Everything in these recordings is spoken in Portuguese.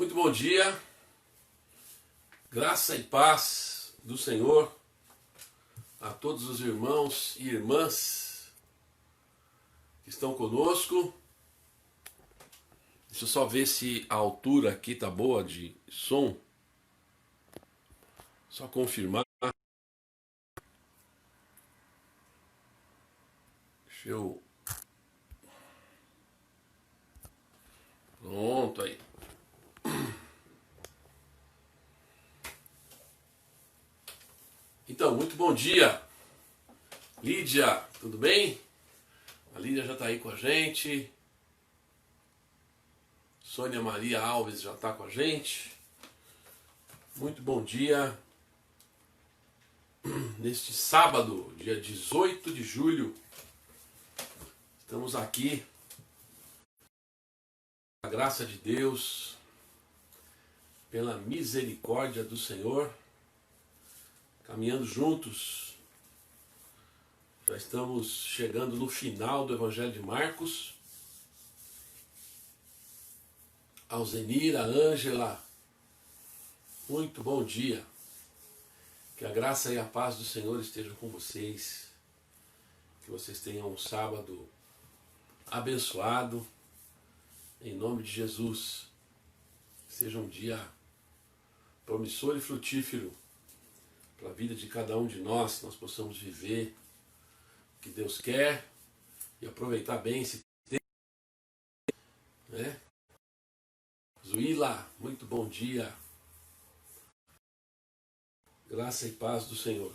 Muito bom dia, graça e paz do Senhor a todos os irmãos e irmãs que estão conosco. Deixa eu só ver se a altura aqui tá boa de som. Só confirmar. Deixa eu... Pronto aí. Então, muito bom dia. Lídia, tudo bem? A Lídia já está aí com a gente. Sônia Maria Alves já está com a gente. Muito bom dia. Neste sábado, dia 18 de julho, estamos aqui, pela graça de Deus, pela misericórdia do Senhor, caminhando juntos. Já estamos chegando no final do Evangelho de Marcos. Alzenira, Ângela, muito bom dia. Que a graça e a paz do Senhor estejam com vocês. Que vocês tenham um sábado abençoado. Em nome de Jesus. Seja um dia promissor e frutífero para a vida de cada um de nós. Nós possamos viver o que Deus quer e aproveitar bem esse tempo, né? Zuíla, muito bom dia. Graça e paz do Senhor.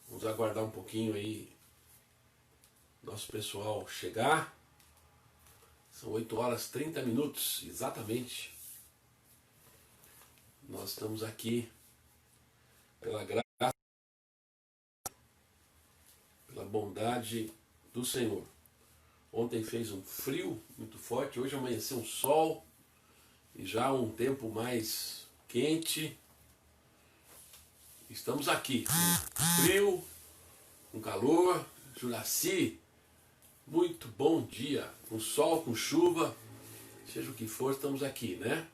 Vamos aguardar um pouquinho aí nosso pessoal chegar. São 8h30, exatamente. Nós estamos aqui pela graça, pela bondade do Senhor. Ontem fez um frio muito forte, hoje amanheceu um sol e já um tempo mais quente. Estamos aqui, com frio, com calor. Juraci, muito bom dia, com sol, com chuva, seja o que for, estamos aqui, né?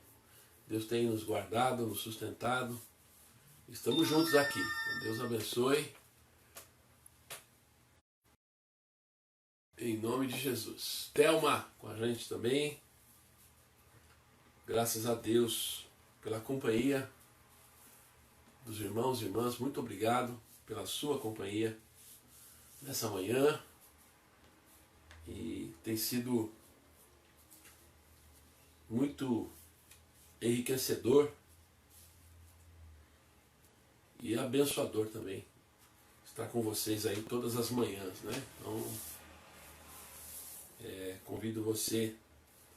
Deus tem nos guardado, nos sustentado, estamos juntos aqui. Deus abençoe, em nome de Jesus. Thelma com a gente também, graças a Deus pela companhia dos irmãos e irmãs, muito obrigado pela sua companhia nessa manhã, e tem sido muito enriquecedor e abençoador também estar com vocês aí todas as manhãs, né? Então, convido você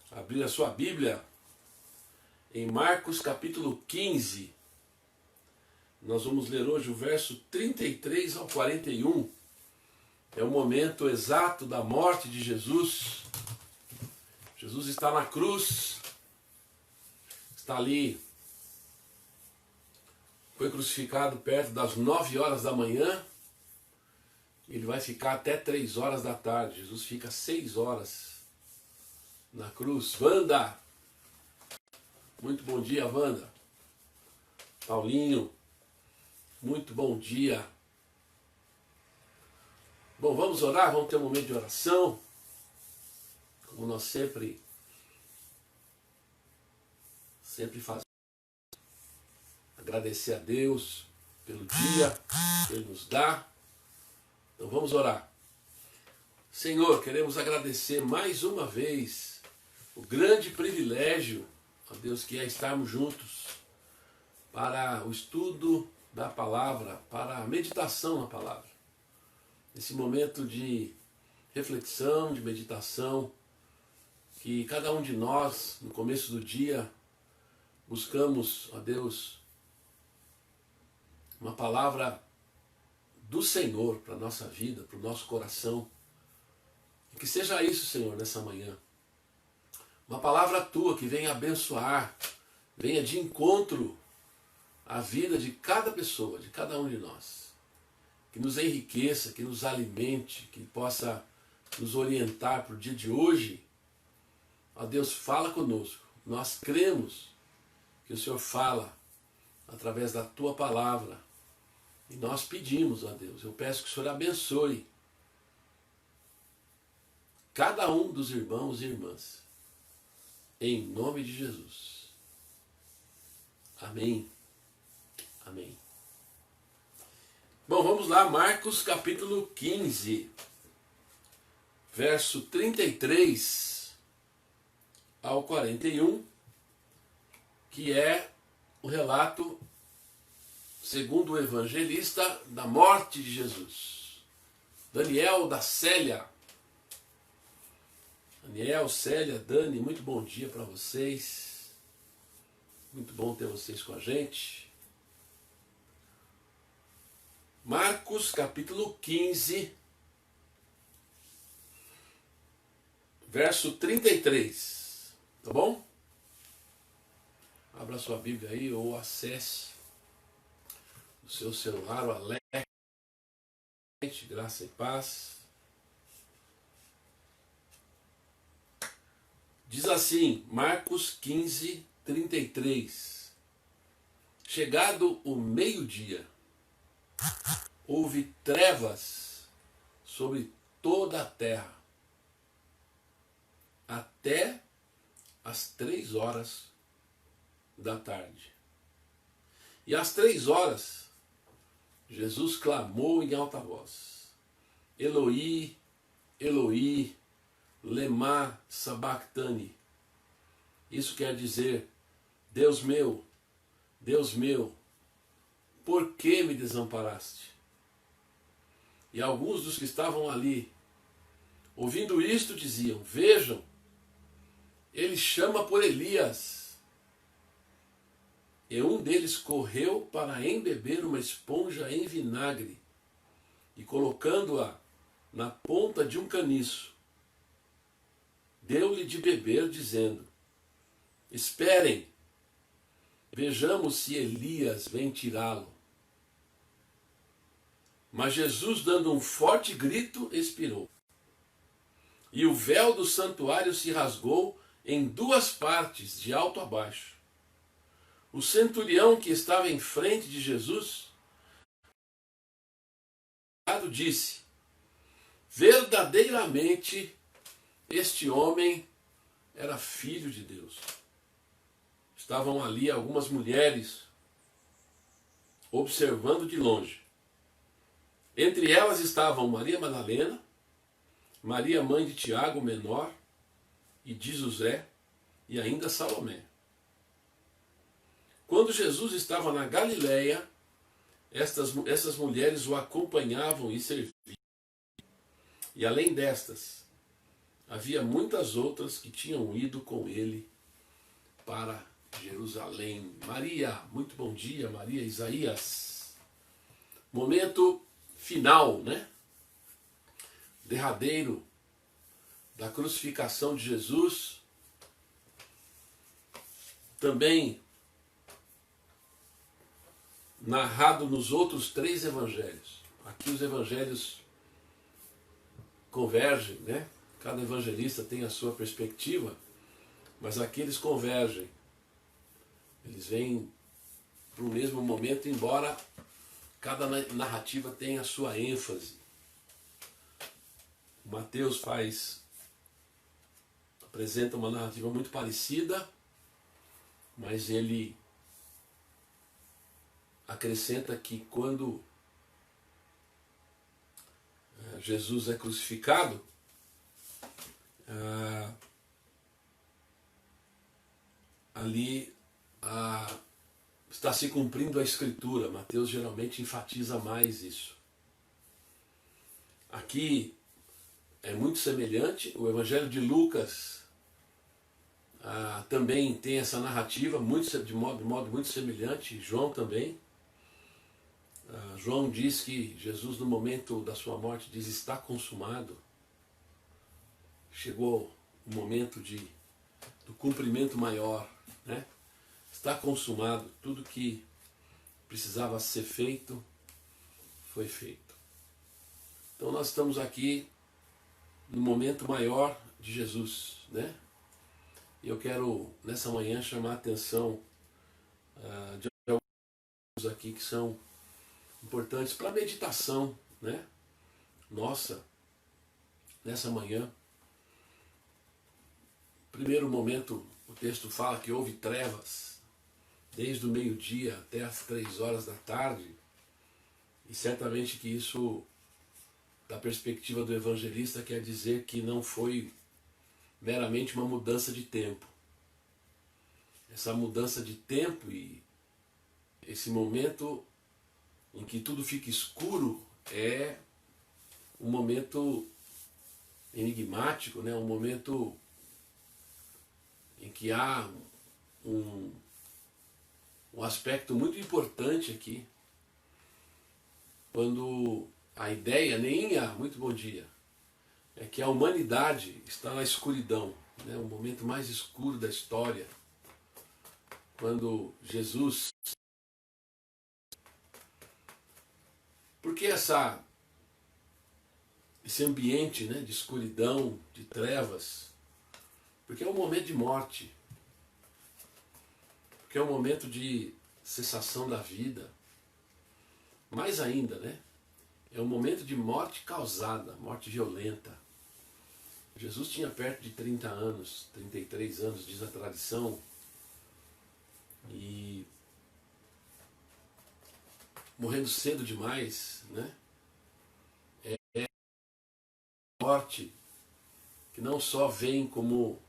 a abrir a sua Bíblia em Marcos capítulo 15. Nós vamos ler hoje o verso 33 ao 41. É o momento exato da morte de Jesus. Jesus está na cruz. Está ali. Foi crucificado perto das 9h da manhã. Ele vai ficar até 3h da tarde. Jesus fica 6 horas na cruz. Wanda! Muito bom dia, Wanda. Paulinho. Muito bom dia. Bom, vamos orar, vamos ter um momento de oração, como nós sempre fazemos. Agradecer a Deus pelo dia que Ele nos dá. Então vamos orar. Senhor, queremos agradecer mais uma vez o grande privilégio, ó Deus, que é estarmos juntos para o estudo da palavra, para a meditação na palavra. Esse momento de reflexão, de meditação, que cada um de nós, no começo do dia, buscamos, ó Deus, uma palavra do Senhor para a nossa vida, para o nosso coração. E que seja isso, Senhor, nessa manhã. Uma palavra Tua que venha abençoar, venha de encontro à vida de cada pessoa, de cada um de nós. Que nos enriqueça, que nos alimente, que possa nos orientar para o dia de hoje. Ó Deus, fala conosco, nós cremos que o Senhor fala através da tua palavra. E nós pedimos a Deus, eu peço que o Senhor abençoe cada um dos irmãos e irmãs. Em nome de Jesus. Amém. Amém. Bom, vamos lá, Marcos capítulo 15, verso 33 ao 41, que é o relato, segundo o evangelista, da morte de Jesus. Daniel da Célia. Daniel, Célia, Dani, muito bom dia para vocês. Muito bom ter vocês com a gente. Marcos capítulo 15, verso 33. Tá bom? Abra sua Bíblia aí ou acesse o seu celular, o alerta. Graça e paz. Diz assim, Marcos 15, 33. Chegado o meio-dia, houve trevas sobre toda a terra, até as 3 horas da tarde. E às 3 horas, Jesus clamou em alta voz: Eloi, Eloi, lema sabachthani. Isso quer dizer: Deus meu, por que me desamparaste? E alguns dos que estavam ali, ouvindo isto, diziam: vejam, ele chama por Elias. E um deles correu para embeber uma esponja em vinagre e, colocando-a na ponta de um caniço, deu-lhe de beber, dizendo: esperem, vejamos se Elias vem tirá-lo. Mas Jesus, dando um forte grito, expirou. E o véu do santuário se rasgou em 2 partes, de alto a baixo. O centurião que estava em frente de Jesus disse: verdadeiramente este homem era filho de Deus. Estavam ali algumas mulheres observando de longe. Entre elas estavam Maria Madalena, Maria mãe de Tiago menor e de José, e ainda Salomé. Quando Jesus estava na Galileia, essas mulheres o acompanhavam e serviam. E além destas, havia muitas outras que tinham ido com ele para Jerusalém. Maria, muito bom dia, Maria. Isaías. Momento final, né? Derradeiro da crucificação de Jesus. Também narrado nos outros 3 evangelhos. Aqui os evangelhos convergem, né? Cada evangelista tem a sua perspectiva, mas aqui eles convergem. Eles vêm para o mesmo momento, embora cada narrativa tenha a sua ênfase. Mateus apresenta uma narrativa muito parecida, mas ele acrescenta que quando Jesus é crucificado, ali está se cumprindo a Escritura. Mateus geralmente enfatiza mais isso. Aqui é muito semelhante. O Evangelho de Lucas também tem essa narrativa de modo muito semelhante. João também. João diz que Jesus, no momento da sua morte, diz: está consumado. Chegou o momento do cumprimento maior, né? Está consumado. Tudo que precisava ser feito foi feito. Então nós estamos aqui no momento maior de Jesus, né? E eu quero, nessa manhã, chamar a atenção de alguns aqui que são importantes para a meditação, né? Nossa, nessa manhã. Primeiro momento, o texto fala que houve trevas desde o meio-dia até as 3 horas da tarde. E certamente que isso, da perspectiva do evangelista, quer dizer que não foi meramente uma mudança de tempo. Essa mudança de tempo e esse momento em que tudo fica escuro é um momento enigmático, né? Um momento em que há um aspecto muito importante aqui, quando a ideia, Neinha, muito bom dia, é que a humanidade está na escuridão, né? O momento mais escuro da história, quando Jesus... Por que esse ambiente, né, de escuridão, de trevas? Porque é um momento de morte, porque é um momento de cessação da vida. Mais ainda, né? É um momento de morte causada, morte violenta. Jesus tinha perto de 30 anos, 33 anos, diz a tradição, e morrendo cedo demais, né? É morte que não só vem como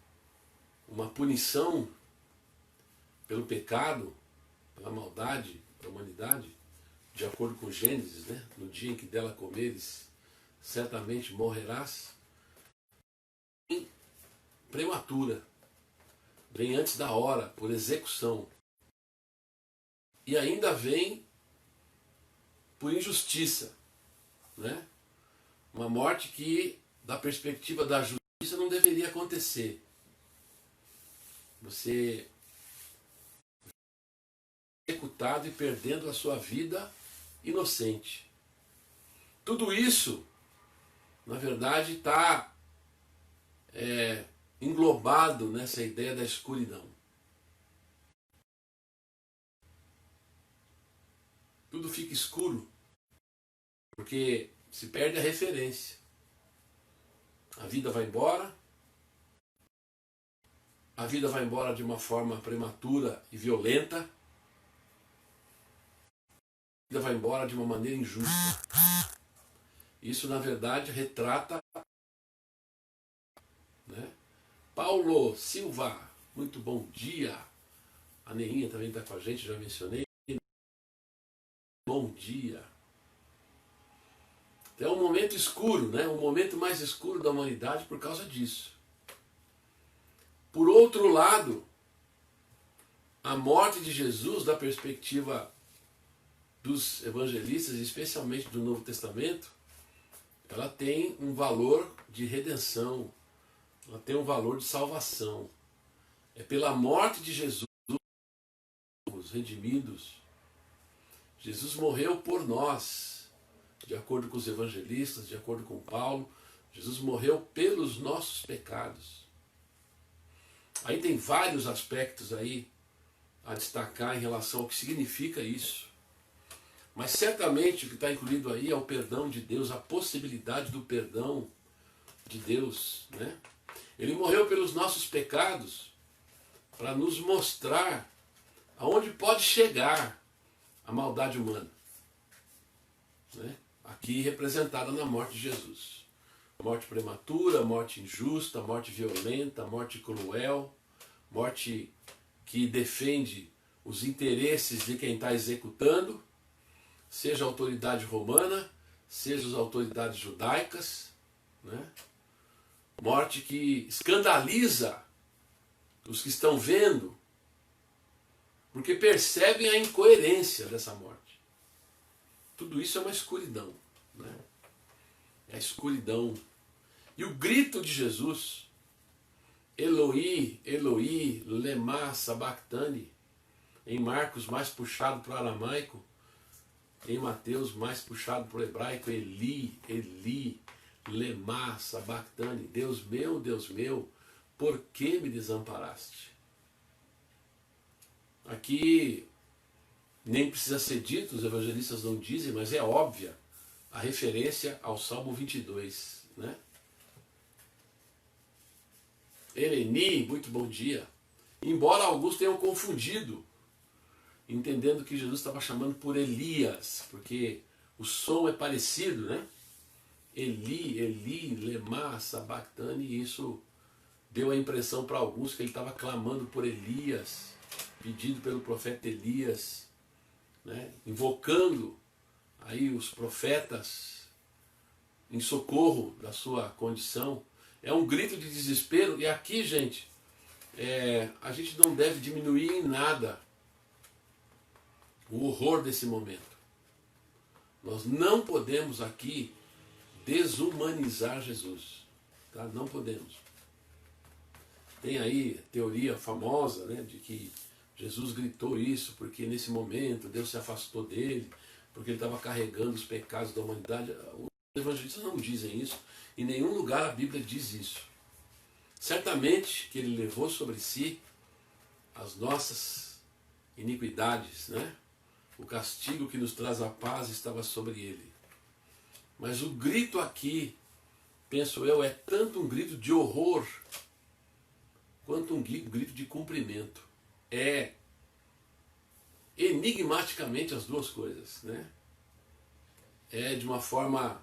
uma punição pelo pecado, pela maldade da humanidade, de acordo com Gênesis, né? No dia em que dela comeres, certamente morrerás. Vem prematura, vem antes da hora, por execução. E ainda vem por injustiça, né? Uma morte que, da perspectiva da justiça, não deveria acontecer. Você executado e perdendo a sua vida inocente. Tudo isso, na verdade, está englobado nessa ideia da escuridão. Tudo fica escuro, porque se perde a referência. A vida vai embora, a vida vai embora de uma forma prematura e violenta, a vida vai embora de uma maneira injusta. Isso, na verdade, retrata, né? Paulo Silva, muito bom dia. A Neinha também está com a gente, já mencionei. Bom dia. É um momento escuro, né? Um momento mais escuro da humanidade por causa disso. Por outro lado, a morte de Jesus, da perspectiva dos evangelistas, especialmente do Novo Testamento, ela tem um valor de redenção, ela tem um valor de salvação. É pela morte de Jesus, os redimidos. Jesus morreu por nós, de acordo com os evangelistas, de acordo com Paulo. Jesus morreu pelos nossos pecados. Aí tem vários aspectos aí a destacar em relação ao que significa isso. Mas certamente o que está incluído aí é o perdão de Deus, a possibilidade do perdão de Deus, né? Ele morreu pelos nossos pecados para nos mostrar aonde pode chegar a maldade humana, né? Aqui representada na morte de Jesus. Morte prematura, morte injusta, morte violenta, morte cruel, morte que defende os interesses de quem está executando, seja a autoridade romana, seja as autoridades judaicas, né? Morte que escandaliza os que estão vendo, porque percebem a incoerência dessa morte. Tudo isso é uma escuridão, né? É a escuridão. E o grito de Jesus, Eloi, Eloi, lema sabachthani, em Marcos mais puxado para o aramaico, em Mateus mais puxado para o hebraico, Eli, Eli, lema sabachthani, Deus meu, por que me desamparaste? Aqui nem precisa ser dito, os evangelistas não dizem, mas é óbvia a referência ao Salmo 22, né? Eleni, muito bom dia. Embora alguns tenham confundido, entendendo que Jesus estava chamando por Elias, porque o som é parecido, né? Eli, Eli, lema, sabactani, e isso deu a impressão para alguns que ele estava clamando por Elias, pedido pelo profeta Elias, né? Invocando aí os profetas em socorro da sua condição. É um grito de desespero, e aqui, gente, a gente não deve diminuir em nada o horror desse momento. Nós não podemos aqui desumanizar Jesus, tá? Não podemos. Tem aí a teoria famosa, né, de que Jesus gritou isso porque nesse momento Deus se afastou dele, porque ele estava carregando os pecados da humanidade. Os evangelistas não dizem isso, em nenhum lugar a Bíblia diz isso. Certamente que ele levou sobre si as nossas iniquidades, né? O castigo que nos traz a paz estava sobre ele. Mas o grito aqui, penso eu, é tanto um grito de horror quanto um grito de cumprimento. É enigmaticamente as duas coisas, né? É de uma forma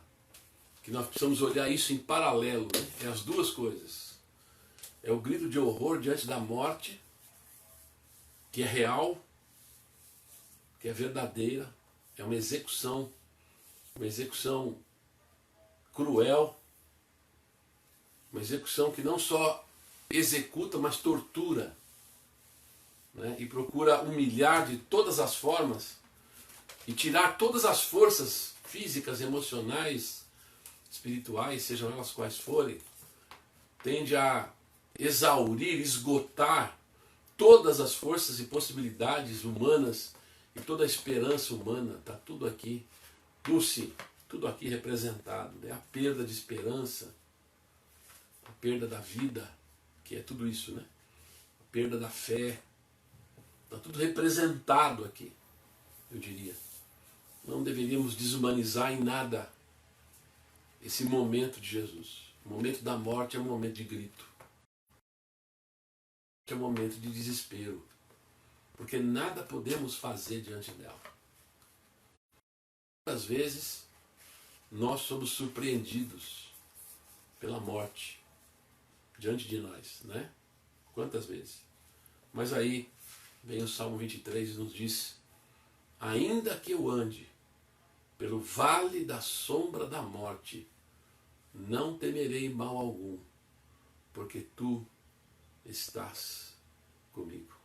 que nós precisamos olhar isso em paralelo, né? É as duas coisas. É o grito de horror diante da morte, que é real, que é verdadeira, é uma execução cruel, uma execução que não só executa, mas tortura, né? E procura humilhar de todas as formas e tirar todas as forças físicas, emocionais, espirituais, sejam elas quais forem, tende a exaurir, esgotar todas as forças e possibilidades humanas e toda a esperança humana. Está tudo aqui, tudo aqui representado, né? A perda de esperança, a perda da vida, que é tudo isso, né? A perda da fé, está tudo representado aqui, eu diria. Não deveríamos desumanizar em nada esse momento de Jesus. O momento da morte é um momento de grito, é um momento de desespero, porque nada podemos fazer diante dela. Muitas vezes nós somos surpreendidos pela morte diante de nós, né? Quantas vezes? Mas aí vem o Salmo 23 e nos diz: ainda que eu ande pelo vale da sombra da morte, não temerei mal algum, porque tu estás comigo.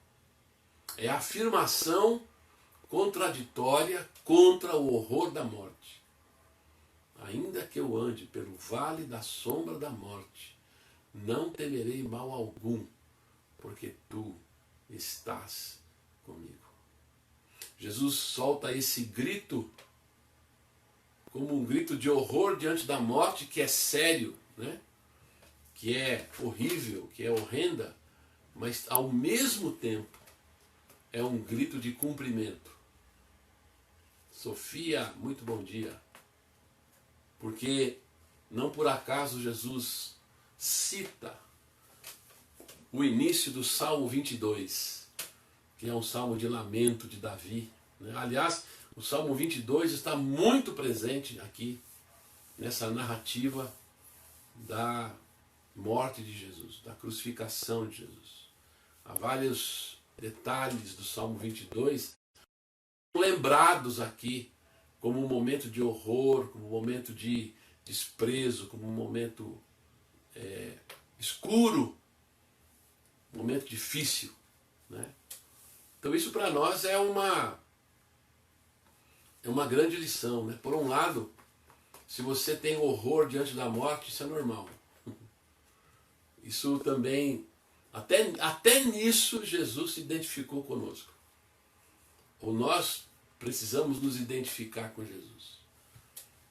É a afirmação contraditória contra o horror da morte. Ainda que eu ande pelo vale da sombra da morte, não temerei mal algum, porque tu estás comigo. Jesus solta esse grito como um grito de horror diante da morte, que é sério, né? Que é horrível, que é horrenda, mas ao mesmo tempo é um grito de cumprimento. Sofia, muito bom dia. Porque não por acaso Jesus cita o início do Salmo 22, que é um salmo de lamento de Davi, né? Aliás, o Salmo 22 está muito presente aqui, nessa narrativa da morte de Jesus, da crucificação de Jesus. Há vários detalhes do Salmo 22 lembrados aqui como um momento de horror, como um momento de desprezo, como um momento escuro, um momento difícil, né? Então isso para nós é uma grande lição, né? Por um lado, se você tem horror diante da morte, isso é normal. Isso também, até nisso Jesus se identificou conosco. Ou nós precisamos nos identificar com Jesus,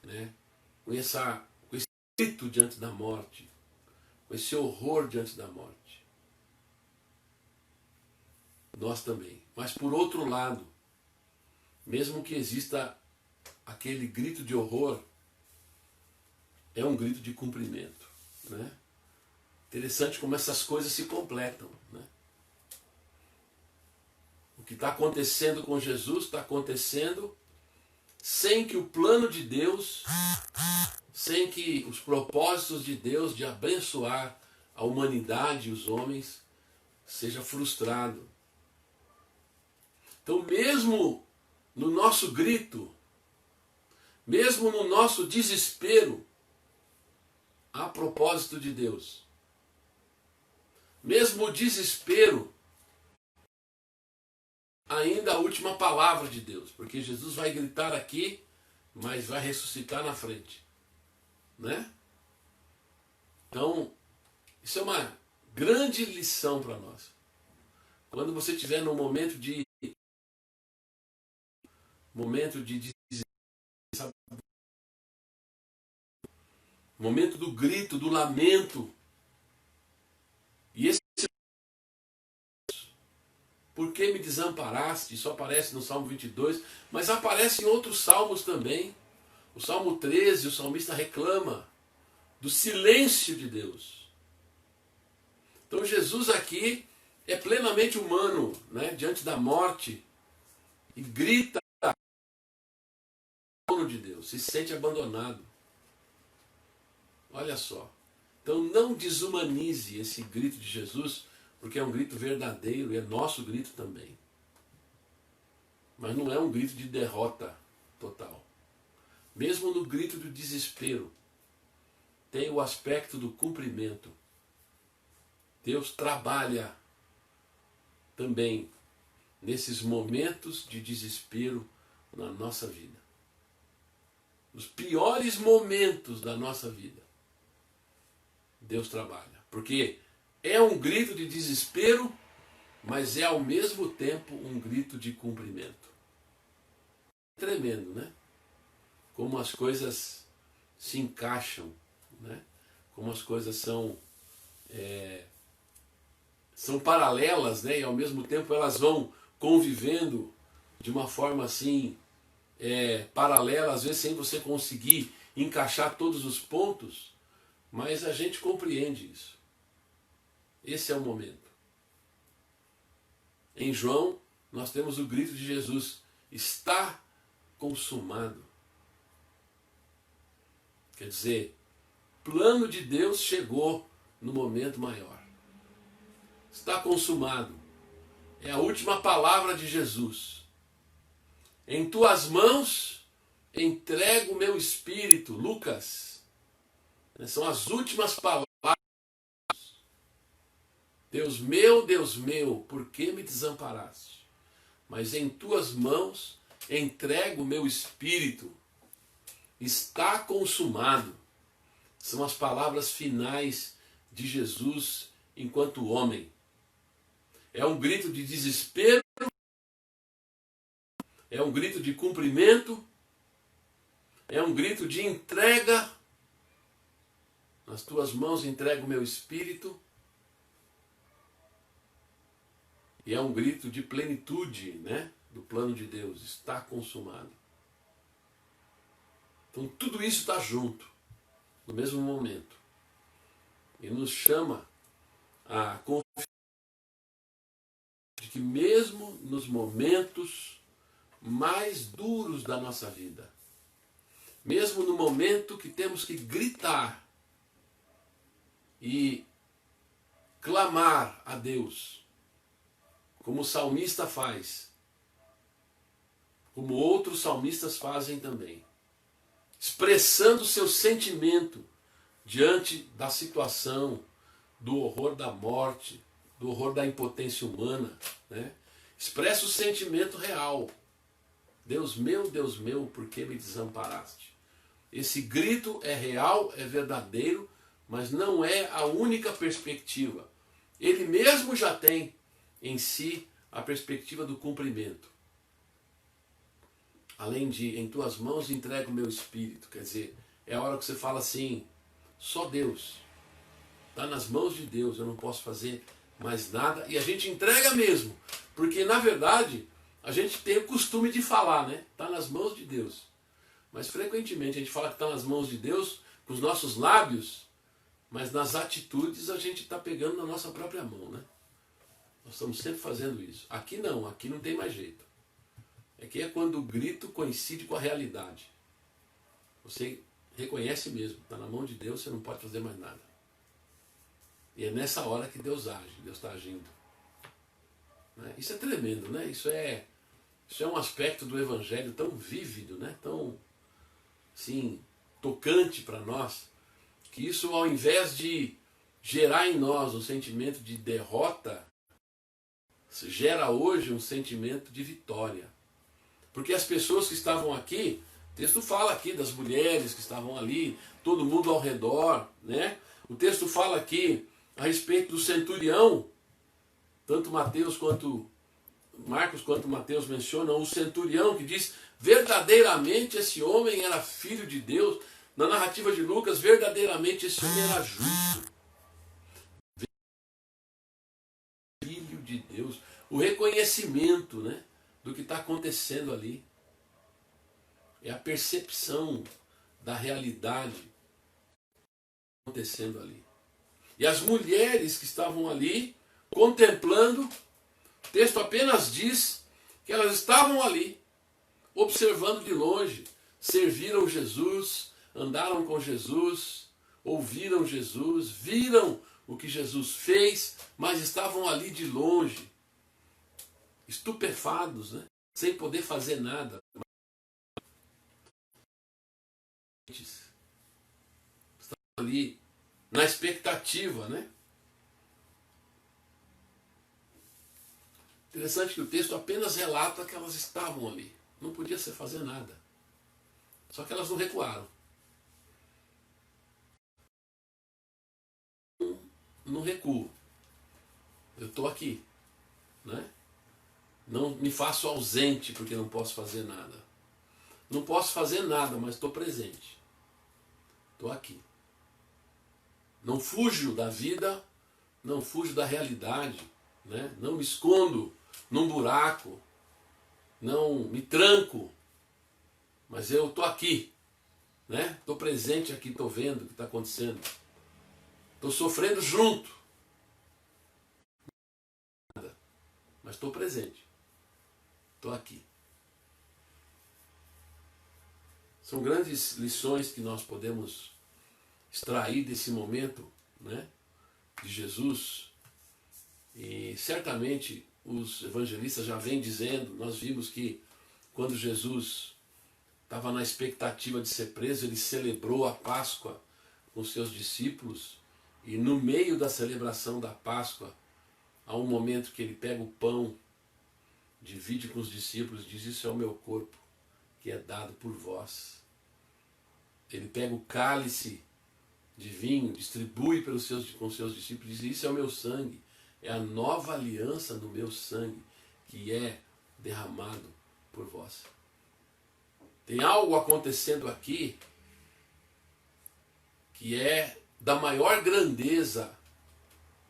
né? Com esse grito diante da morte, com esse horror diante da morte. Nós também. Mas por outro lado, mesmo que exista aquele grito de horror, é um grito de cumprimento, né? Interessante como essas coisas se completam, né? O que está acontecendo com Jesus está acontecendo sem que o plano de Deus, sem que os propósitos de Deus de abençoar a humanidade e os homens seja frustrado. Então, mesmo no nosso grito, mesmo no nosso desespero, há propósito de Deus. Mesmo o desespero, ainda a última palavra de Deus, porque Jesus vai gritar aqui, mas vai ressuscitar na frente, né? Então, isso é uma grande lição para nós. Quando você estiver num momento de desespero, momento do grito, do lamento, e esse por que me desamparaste? Isso aparece no Salmo 22, mas aparece em outros salmos também. O Salmo 13, o salmista reclama do silêncio de Deus. Então Jesus aqui é plenamente humano, né, diante da morte, e grita de Deus, se sente abandonado. Olha só. Então não desumanize esse grito de Jesus, porque é um grito verdadeiro e é nosso grito também. Mas não é um grito de derrota total. Mesmo no grito do desespero, tem o aspecto do cumprimento. Deus trabalha também nesses momentos de desespero na nossa vida. Os piores momentos da nossa vida, Deus trabalha. Porque é um grito de desespero, mas é ao mesmo tempo um grito de cumprimento. Tremendo, né? Como as coisas se encaixam, né? Como as coisas são paralelas, né? E ao mesmo tempo elas vão convivendo de uma forma assim paralela, às vezes sem você conseguir encaixar todos os pontos, mas a gente compreende isso. Esse é o momento. Em João, nós temos o grito de Jesus: está consumado. Quer dizer, o plano de Deus chegou no momento maior. Está consumado. É a última palavra de Jesus. Em tuas mãos entrego o meu espírito. Lucas. São as últimas palavras. Deus meu, por que me desamparaste? Mas em tuas mãos entrego o meu espírito. Está consumado. São as palavras finais de Jesus enquanto homem. É um grito de desespero, é um grito de cumprimento, é um grito de entrega. Nas tuas mãos entrego o meu espírito. E é um grito de plenitude, né, do plano de Deus. Está consumado. Então tudo isso está junto, no mesmo momento. E nos chama a confiar de que mesmo nos momentos mais duros da nossa vida, mesmo no momento que temos que gritar e clamar a Deus, como o salmista faz, como outros salmistas fazem também, expressando seu sentimento diante da situação, do horror da morte, do horror da impotência humana, né? Expressa o sentimento real. Deus meu, por que me desamparaste? Esse grito é real, é verdadeiro, mas não é a única perspectiva. Ele mesmo já tem em si a perspectiva do cumprimento. Além de, em tuas mãos entrego o meu espírito. Quer dizer, é a hora que você fala assim, só Deus. Está nas mãos de Deus, eu não posso fazer mais nada. E a gente entrega mesmo, porque na verdade a gente tem o costume de falar, né? Está nas mãos de Deus. Mas frequentemente a gente fala que está nas mãos de Deus com os nossos lábios, mas nas atitudes a gente está pegando na nossa própria mão, né? Nós estamos sempre fazendo isso. Aqui não tem mais jeito. Aqui é quando o grito coincide com a realidade. Você reconhece mesmo, está na mão de Deus, você não pode fazer mais nada. E é nessa hora que Deus age, Deus está agindo. Né? Isso é tremendo, né? Isso é um aspecto do Evangelho tão vívido, né? Tão, assim, tocante para nós, que isso, ao invés de gerar em nós um sentimento de derrota, gera hoje um sentimento de vitória. Porque as pessoas que estavam aqui, o texto fala aqui das mulheres que estavam ali, todo mundo ao redor, né? O texto fala aqui a respeito do centurião, tanto Mateus quanto Marcos quanto Mateus mencionam o centurião, que diz verdadeiramente esse homem era filho de Deus. Na narrativa de Lucas, verdadeiramente esse homem era justo. Filho de Deus. O reconhecimento, né, do que está acontecendo ali. É a percepção da realidade acontecendo ali. E as mulheres que estavam ali contemplando, o texto apenas diz que elas estavam ali, observando de longe, serviram Jesus, andaram com Jesus, ouviram Jesus, viram o que Jesus fez, mas estavam ali de longe, estupefados, né? Sem poder fazer nada. Estavam ali na expectativa, né? Interessante que o texto apenas relata que elas estavam ali. Não podia se fazer nada. Só que elas não recuaram. Não recuo. Eu estou aqui. Né? Não me faço ausente porque não posso fazer nada. Não posso fazer nada, mas estou presente. Estou aqui. Não fujo da vida, não fujo da realidade. Né? Não me escondo num buraco. Não me tranco. Mas eu estou aqui. Estou presente aqui, estou vendo o que está acontecendo. Estou sofrendo junto. Mas estou presente. Estou aqui. São grandes lições que nós podemos extrair desse momento, né, de Jesus. E certamente os evangelistas já vêm dizendo, nós vimos que quando Jesus estava na expectativa de ser preso, ele celebrou a Páscoa com seus discípulos, e no meio da celebração da Páscoa, há um momento que ele pega o pão, divide com os discípulos e diz: isso é o meu corpo, que é dado por vós. Ele pega o cálice de vinho, distribui com seus discípulos e diz: isso é o meu sangue, é a nova aliança no meu sangue, que é derramado por vós. Tem algo acontecendo aqui que é da maior grandeza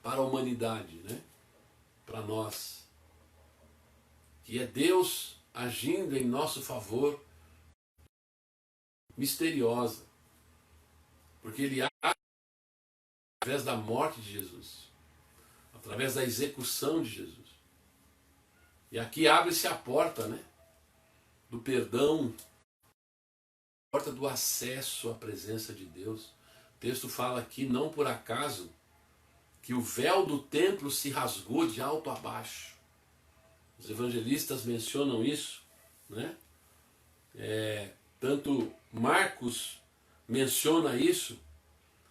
para a humanidade, né? Para nós, que é Deus agindo em nosso favor, misteriosa, porque Ele age através da morte de Jesus, através da execução de Jesus. E aqui abre-se a porta, né, do perdão, a porta do acesso à presença de Deus. O texto fala aqui, não por acaso, que o véu do templo se rasgou de alto a baixo. Os evangelistas mencionam isso, né? Tanto Marcos menciona isso,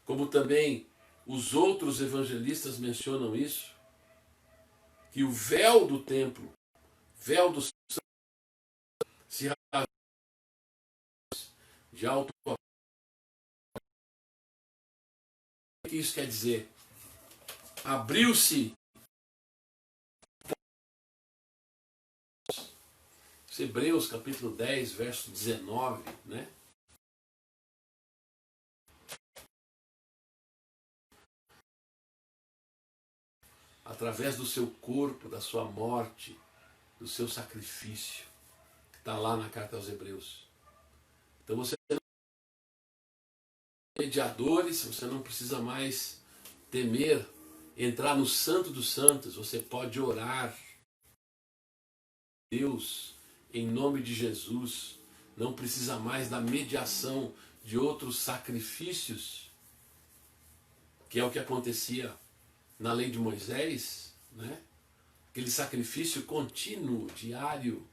como também os outros evangelistas mencionam isso, que o véu do templo, véu do se rasgou de alto a baixo. O que isso quer dizer? Abriu-se Hebreus capítulo 10, verso 19, né? através do seu corpo, da sua morte, do seu sacrifício, que está lá na carta aos Hebreus. Então você não é mediadores, você não precisa mais temer entrar no Santo dos Santos, você pode orar. Deus, em nome de Jesus, não precisa mais da mediação de outros sacrifícios, que é o que acontecia na lei de Moisés, né? Aquele sacrifício contínuo, diário,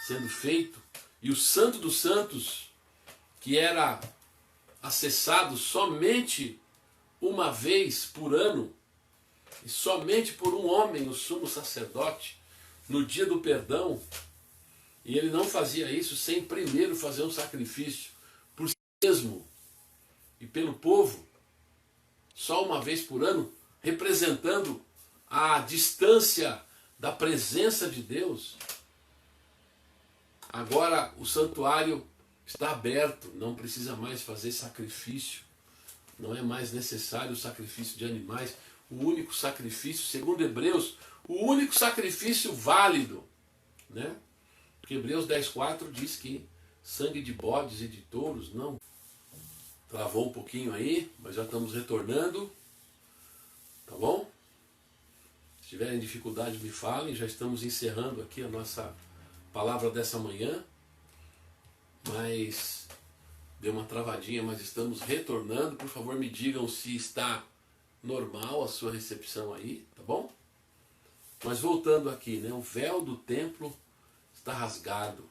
sendo feito, e o Santo dos Santos, que era acessado somente uma vez por ano, e somente por um homem, o sumo sacerdote, no dia do perdão, e ele não fazia isso sem primeiro fazer um sacrifício por si mesmo e pelo povo, só uma vez por ano, representando a distância da presença de Deus. Agora o santuário está aberto, não precisa mais fazer sacrifício, não é mais necessário o sacrifício de animais. O único sacrifício, segundo Hebreus, o único sacrifício válido, né? Porque Hebreus 10,4 diz que sangue de bodes e de touros não. Travou um pouquinho aí, mas já estamos retornando, tá bom? Se tiverem dificuldade, me falem. Já estamos encerrando aqui a nossa palavra dessa manhã, mas deu uma travadinha, mas estamos retornando. Por favor, me digam se está normal a sua recepção aí, tá bom? Mas voltando aqui, né? O véu do templo está rasgado,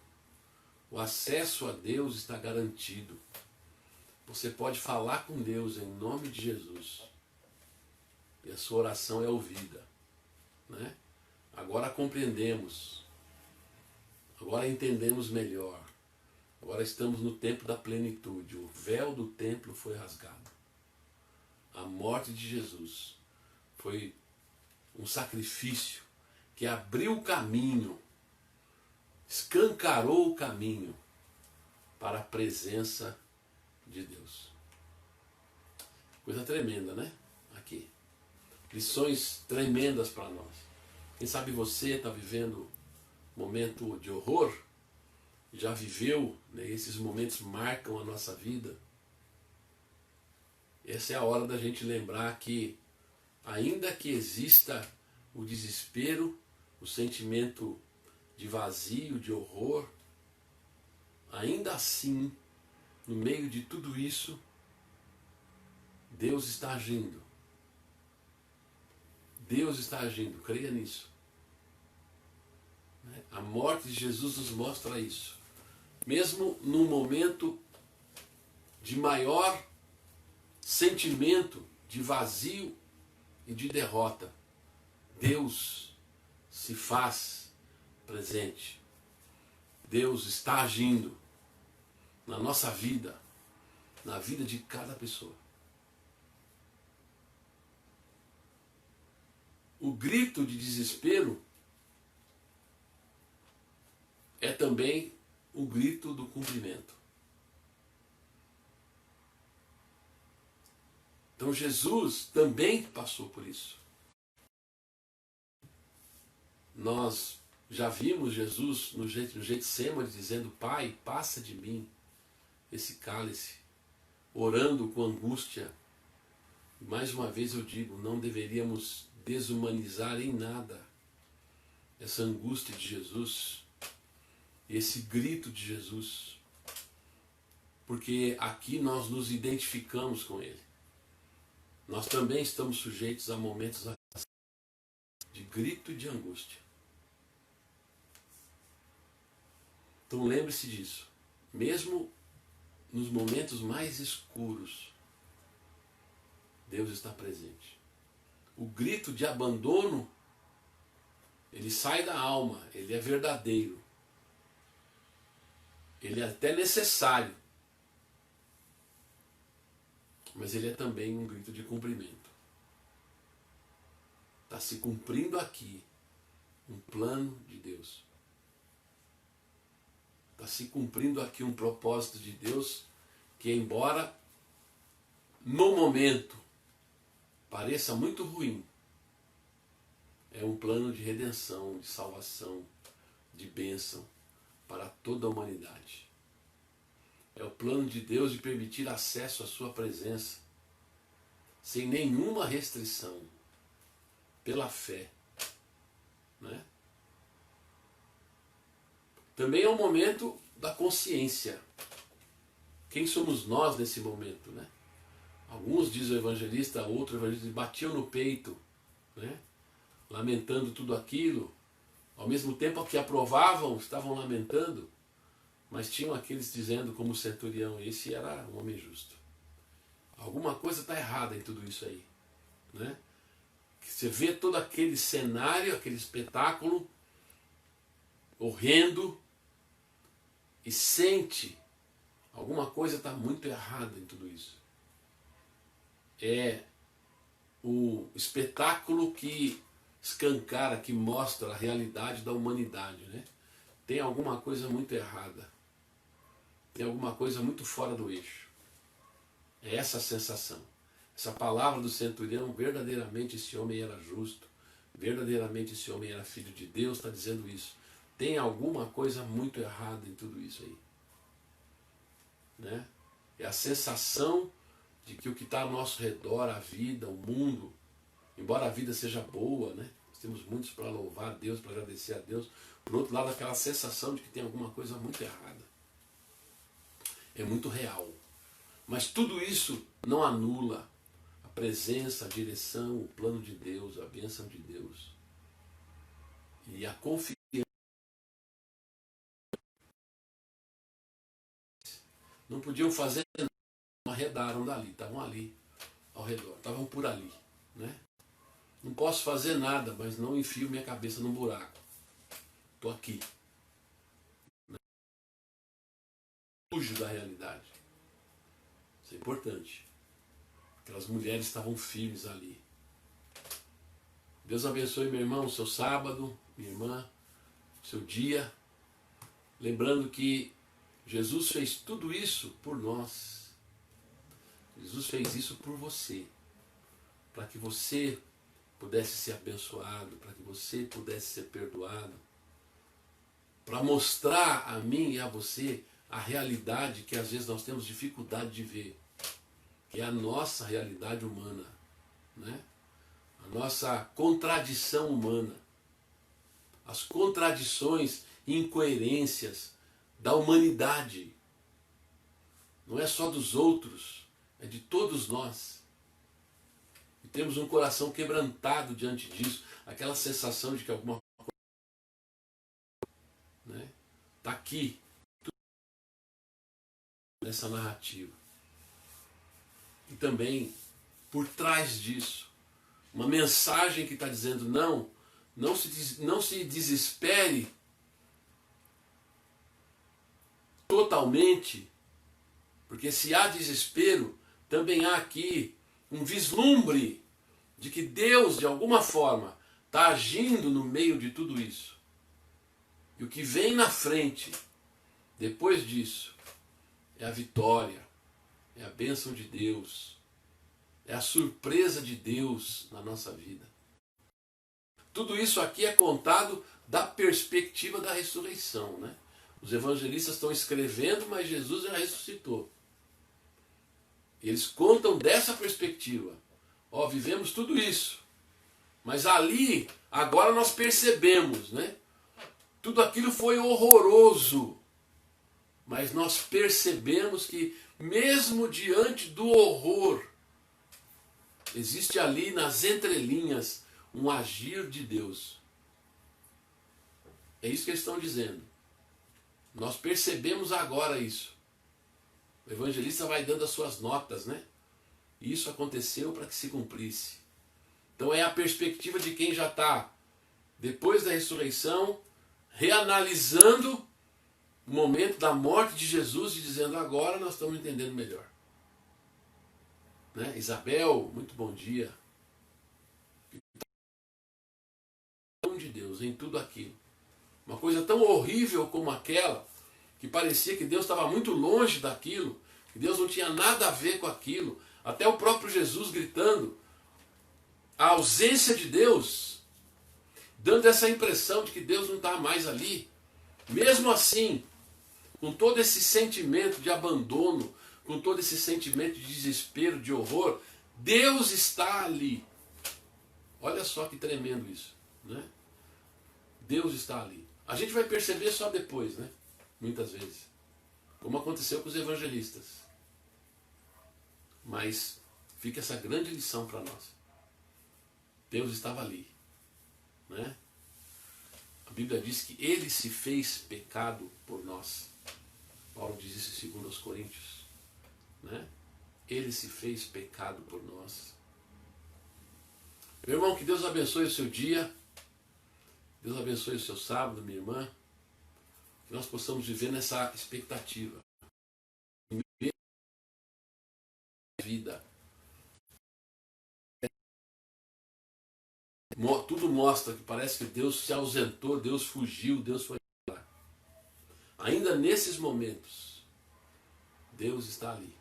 o acesso a Deus está garantido. Você pode falar com Deus em nome de Jesus e a sua oração é ouvida, né? Agora compreendemos, agora entendemos melhor, agora estamos no tempo da plenitude. O véu do templo foi rasgado. A morte de Jesus foi um sacrifício que abriu o caminho, escancarou o caminho para a presença de Deus. Coisa tremenda, né? Aqui. Lições tremendas para nós. Quem sabe você está vivendo um momento de horror, já viveu, né? Esses momentos marcam a nossa vida. Essa é a hora da gente lembrar que, ainda que exista o desespero, o sentimento de vazio, de horror, ainda assim, no meio de tudo isso, Deus está agindo. Deus está agindo, creia nisso. A morte de Jesus nos mostra isso. Mesmo num momento de maior sentimento de vazio e de derrota, Deus se faz presente. Deus está agindo na nossa vida, na vida de cada pessoa. O grito de desespero é também o grito do cumprimento. Então Jesus também passou por isso. Nós já vimos Jesus no Getsemane dizendo: Pai, passa de mim esse cálice, orando com angústia. E mais uma vez eu digo, não deveríamos desumanizar em nada essa angústia de Jesus, esse grito de Jesus, porque aqui nós nos identificamos com Ele. Nós também estamos sujeitos a momentos de grito e de angústia. Então lembre-se disso. Mesmo nos momentos mais escuros, Deus está presente. O grito de abandono, ele sai da alma, ele é verdadeiro. Ele é até necessário. Mas ele é também um grito de cumprimento. Está se cumprindo aqui um plano de Deus. Está se cumprindo aqui um propósito de Deus que, embora no momento pareça muito ruim, é um plano de redenção, de salvação, de bênção para toda a humanidade. É o plano de Deus de permitir acesso à sua presença, sem nenhuma restrição, pela fé. Né? Também é um momento da consciência. Quem somos nós nesse momento? Né? Alguns, diz o evangelista, outro evangelista, batiam no peito, né? Lamentando tudo aquilo. Ao mesmo tempo que aprovavam, estavam lamentando, mas tinham aqueles dizendo, como o centurião, esse era um homem justo. Alguma coisa está errada em tudo isso aí. Né? Você vê todo aquele cenário, aquele espetáculo horrendo e sente alguma coisa está muito errada em tudo isso. É o espetáculo que escancara, que mostra a realidade da humanidade. Né? Tem alguma coisa muito errada. Tem alguma coisa muito fora do eixo. É essa a sensação. Essa palavra do centurião, verdadeiramente esse homem era justo, verdadeiramente esse homem era filho de Deus, está dizendo isso. Tem alguma coisa muito errada em tudo isso aí. Né? É a sensação de que o que está ao nosso redor, a vida, o mundo, embora a vida seja boa, né? Nós temos muitos para louvar a Deus, para agradecer a Deus. Por outro lado, aquela sensação de que tem alguma coisa muito errada. É muito real. Mas tudo isso não anula a presença, a direção, o plano de Deus, a bênção de Deus. E a confiança. Não podiam fazer nada, arredaram dali, estavam ali, ao redor, estavam por ali. Né? Não posso fazer nada, mas não enfio minha cabeça num buraco. Estou aqui. Fujo da realidade. Isso é importante. Aquelas mulheres estavam firmes ali. Deus abençoe, meu irmão, o seu sábado, minha irmã, o seu dia. Lembrando que Jesus fez tudo isso por nós. Jesus fez isso por você. Para que você pudesse ser abençoado, para que você pudesse ser perdoado. Para mostrar a mim e a você a realidade que às vezes nós temos dificuldade de ver. Que é a nossa realidade humana. Né? A nossa contradição humana. As contradições e incoerências da humanidade. Não é só dos outros, é de todos nós. E temos um coração quebrantado diante disso, aquela sensação de que alguma coisa, né, está aqui, nessa narrativa. E também, por trás disso, uma mensagem que está dizendo não se desespere totalmente, porque se há desespero, também há aqui um vislumbre de que Deus, de alguma forma, está agindo no meio de tudo isso. E o que vem na frente, depois disso, é a vitória, é a bênção de Deus, é a surpresa de Deus na nossa vida. Tudo isso aqui é contado da perspectiva da ressurreição, né? Os evangelistas estão escrevendo, mas Jesus já ressuscitou. Eles contam dessa perspectiva. Ó, vivemos tudo isso. Mas ali, agora nós percebemos, né? Tudo aquilo foi horroroso. Mas nós percebemos que, mesmo diante do horror, existe ali nas entrelinhas um agir de Deus. É isso que eles estão dizendo. Nós percebemos agora isso. O evangelista vai dando as suas notas, né? Isso aconteceu para que se cumprisse. Então é a perspectiva de quem já está, depois da ressurreição, reanalisando o momento da morte de Jesus e dizendo, agora nós estamos entendendo melhor. Né? Isabel, muito bom dia. De Deus em tudo aquilo. Uma coisa tão horrível como aquela, que parecia que Deus estava muito longe daquilo, que Deus não tinha nada a ver com aquilo. Até o próprio Jesus gritando, a ausência de Deus dando essa impressão de que Deus não está mais ali. Mesmo assim, com todo esse sentimento de abandono, com todo esse sentimento de desespero, de horror, Deus está ali. Olha só que tremendo isso, né? Deus está ali. A gente vai perceber só depois, né? Muitas vezes. Como aconteceu com os evangelistas. Mas fica essa grande lição para nós. Deus estava ali, né? A Bíblia diz que Ele se fez pecado por nós. Paulo diz isso em 2 Coríntios, né? Ele se fez pecado por nós. Meu irmão, que Deus abençoe o seu dia. Deus abençoe o seu sábado, minha irmã. Que nós possamos viver nessa expectativa. Vida. Tudo mostra que parece que Deus se ausentou, Deus fugiu, Deus foi lá. Ainda nesses momentos, Deus está ali.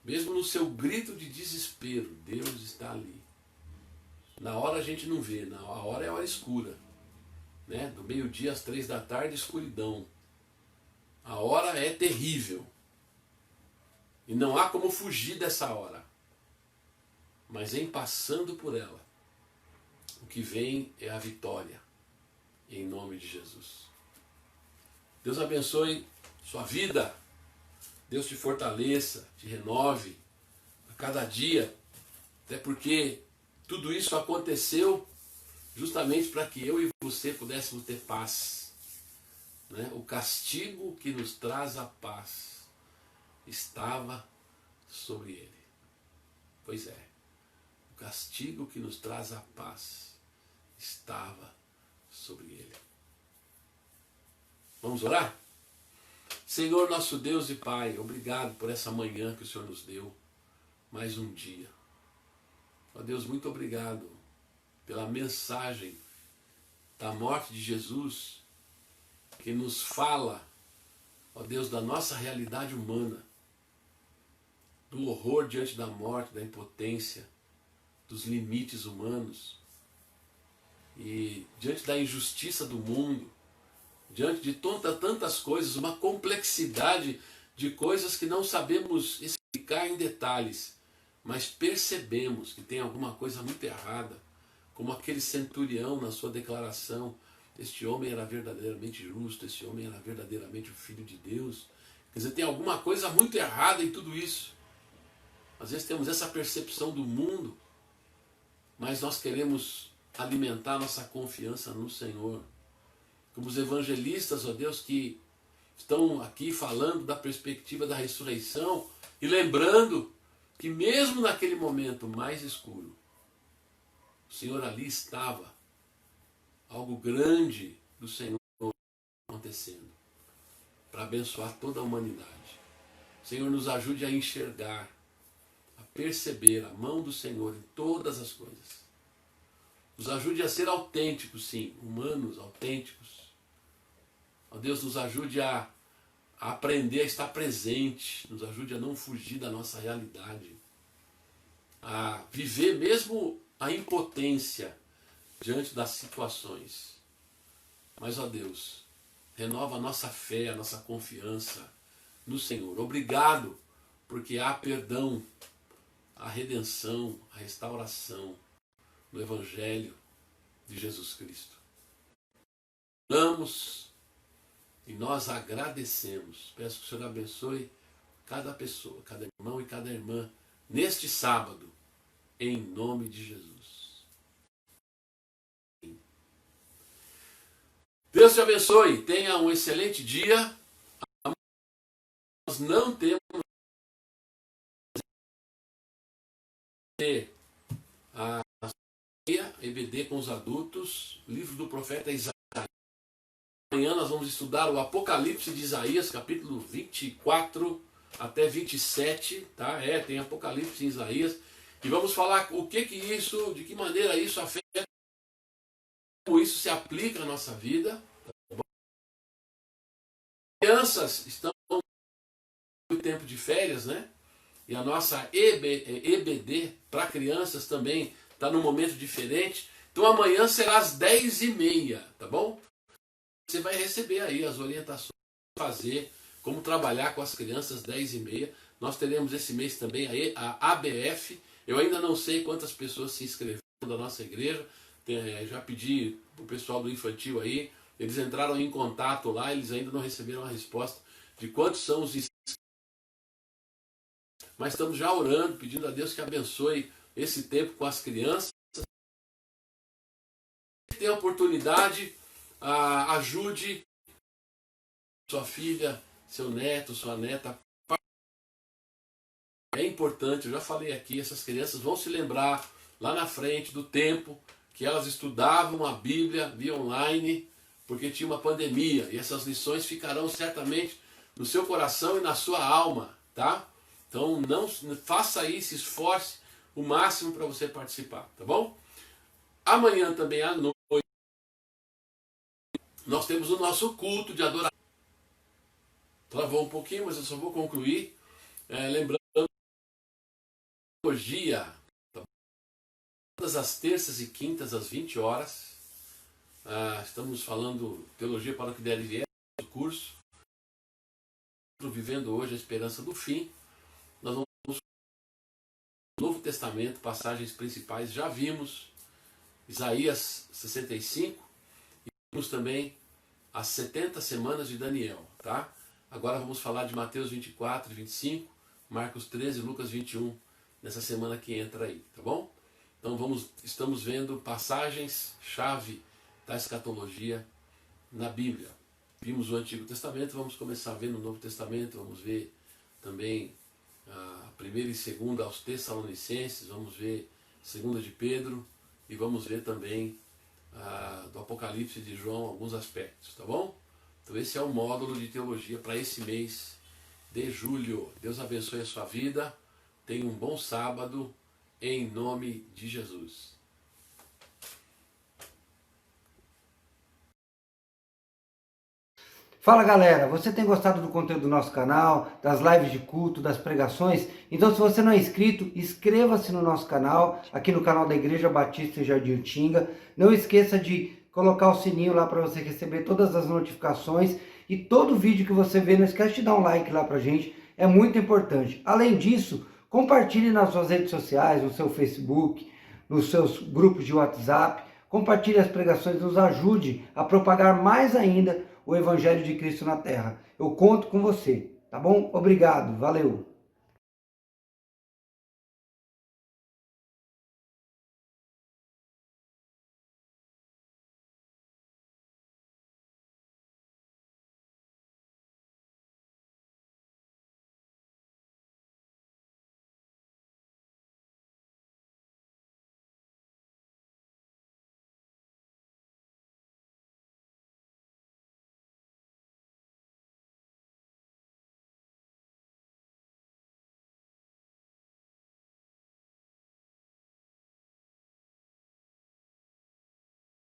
Mesmo no seu grito de desespero, Deus está ali. Na hora a gente não vê, na hora é a hora escura. Né? Do meio-dia às 3 da tarde, escuridão. A hora é terrível. E não há como fugir dessa hora. Mas em passando por ela, o que vem é a vitória. Em nome de Jesus. Deus abençoe sua vida. Deus te fortaleça, te renove a cada dia. Até porque tudo isso aconteceu justamente para que eu e você pudéssemos ter paz. Né? O castigo que nos traz a paz estava sobre ele. Pois é, o castigo que nos traz a paz estava sobre ele. Vamos orar? Senhor, nosso Deus e Pai, obrigado por essa manhã que o Senhor nos deu, mais um dia. Ó Deus, muito obrigado pela mensagem da morte de Jesus, que nos fala, ó Deus, da nossa realidade humana, do horror diante da morte, da impotência, dos limites humanos, e diante da injustiça do mundo, diante de tantas coisas, uma complexidade de coisas que não sabemos explicar em detalhes, mas percebemos que tem alguma coisa muito errada, como aquele centurião na sua declaração: este homem era verdadeiramente justo, este homem era verdadeiramente o Filho de Deus. Quer dizer, tem alguma coisa muito errada em tudo isso. Às vezes temos essa percepção do mundo, mas nós queremos alimentar nossa confiança no Senhor. Como os evangelistas, ó Deus, que estão aqui falando da perspectiva da ressurreição e lembrando que mesmo naquele momento mais escuro, o Senhor ali estava, algo grande do Senhor acontecendo, para abençoar toda a humanidade. Senhor, nos ajude a enxergar, a perceber a mão do Senhor em todas as coisas. Nos ajude a ser autênticos, sim, humanos, autênticos. Ó Deus, nos ajude a aprender a estar presente, nos ajude a não fugir da nossa realidade, a viver mesmo a impotência diante das situações. Mas, ó Deus, renova a nossa fé, a nossa confiança no Senhor. Obrigado, porque há perdão, a redenção, a restauração no Evangelho de Jesus Cristo. Oramos e nós agradecemos. Peço que o Senhor abençoe cada pessoa, cada irmão e cada irmã neste sábado, em nome de Jesus. Deus te abençoe, tenha um excelente dia. Nós não temos a EBD com os adultos, livro do profeta Isaías. Amanhã nós vamos estudar o Apocalipse de Isaías, capítulo 24 até 27, tá? Tem Apocalipse em Isaías. E vamos falar o que isso, de que maneira isso afeta, como isso se aplica na nossa vida. Tá? Crianças estão no tempo de férias, né? E a nossa EBD para crianças também está num momento diferente. Então amanhã será às 10h30, tá bom? Você vai receber aí as orientações de fazer, como trabalhar com as crianças 10h30. Nós teremos esse mês também a ABF. Eu ainda não sei quantas pessoas se inscreveram da nossa igreja. Já pedi para o pessoal do infantil aí. Eles entraram em contato lá, eles ainda não receberam a resposta de quantos são os inscritos. Mas estamos já orando, pedindo a Deus que abençoe esse tempo com as crianças. Se tem a oportunidade, ajude sua filha, seu neto, sua neta. É importante, eu já falei aqui, essas crianças vão se lembrar lá na frente do tempo que elas estudavam a Bíblia via online, porque tinha uma pandemia, e essas lições ficarão certamente no seu coração e na sua alma, tá? Então não faça isso, se esforce o máximo para você participar, tá bom? Amanhã também à noite nós temos o nosso culto de adoração. Travou um pouquinho, mas eu só vou concluir lembrando teologia, tá? Todas as terças e quintas às 20 horas. Estamos falando teologia para o que der e vier, do curso. Vivendo hoje a esperança do fim. Nós vamos no Novo Testamento, passagens principais, já vimos Isaías 65 e vimos também as 70 semanas de Daniel, tá? Agora vamos falar de Mateus 24 e 25, Marcos 13 e Lucas 21, nessa semana que entra aí, tá bom? Então estamos vendo passagens-chave da escatologia na Bíblia. Vimos o Antigo Testamento, vamos começar a ver no Novo Testamento, vamos ver também a primeira e segunda aos Tessalonicenses, vamos ver segunda de Pedro e vamos ver também do Apocalipse de João alguns aspectos, tá bom? Então esse é o módulo de teologia para esse mês de julho. Deus abençoe a sua vida, tenha um bom sábado, em nome de Jesus. Fala galera, você tem gostado do conteúdo do nosso canal, das lives de culto, das pregações? Então se você não é inscrito, inscreva-se no nosso canal, aqui no canal da Igreja Batista em Jardim Utinga. Não esqueça de colocar o sininho lá para você receber todas as notificações e todo vídeo que você vê, não esquece de dar um like lá pra gente, é muito importante. Além disso, compartilhe nas suas redes sociais, no seu Facebook, nos seus grupos de WhatsApp, compartilhe as pregações, nos ajude a propagar mais ainda o Evangelho de Cristo na Terra. Eu conto com você, tá bom? Obrigado, valeu!